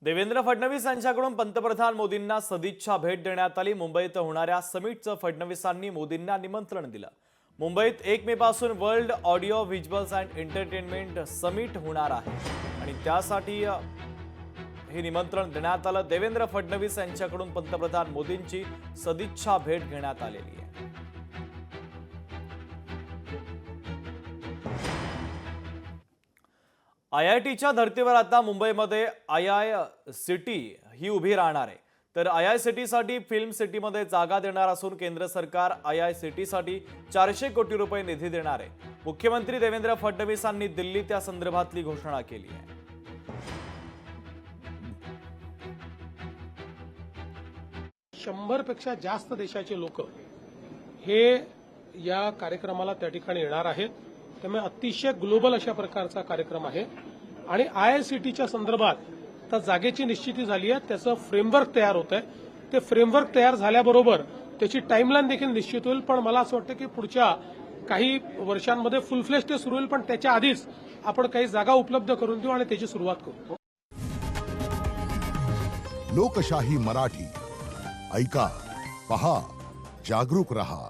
देवेंद्र फडणवीस यांच्याकडून पंतप्रधान मोदींना सदिच्छा भेट देण्यात आली। मुंबईत होणाऱ्या समिटचं फडणवीसांनी मोदींना निमंत्रण दिलं। मुंबईत 1 मे पासून world audio visuals and entertainment summit होणार आहे आणि त्यासाठी हे निमंत्रण देण्यात आलं। देवेंद्र फडणवीस यांच्याकडून पंतप्रधान मोदींची सदिच्छा भेट घेण्यात आलेली आहे। आयआयटीच्या धर्तीवर आता मुंबईमध्ये आयआयसिटी ही उभी राहणार आहे। तर आयआयसिटीसाठी फिल्म सिटीमध्ये जागा देणार असून केंद्र सरकार आयआयसिटीसाठी 400 कोटी रुपये निधी देणार आहे। मुख्यमंत्री देवेंद्र फडणवीसांनी दिल्लीत त्या संदर्भातली घोषणा केली आहे। 100 पेक्षा जास्त देशाचे लोक हे या कार्यक्रमाला त्या ठिकाणी येणार आहेत। त्यामुळे अतिशय ग्लोबल अशा प्रकारचा कार्यक्रम आहे आणि आयआयसीटीच्या संदर्भात तर जागेची निश्चिती झाली आहे, त्याचं फ्रेमवर्क तयार होत आहे। ते फ्रेमवर्क तयार झाल्याबरोबर त्याची टाइमलाईन देखील निश्चित होईल। पण मला असं वाटतं की पुढच्या काही वर्षांमध्ये फुल फ्लेश ते सुरू होईल, पण त्याच्या आधीच आपण काही जागा उपलब्ध करून देऊ आणि त्याची सुरुवात करू। लोकशाही मराठी ऐका, पहा, जागरूक रहा।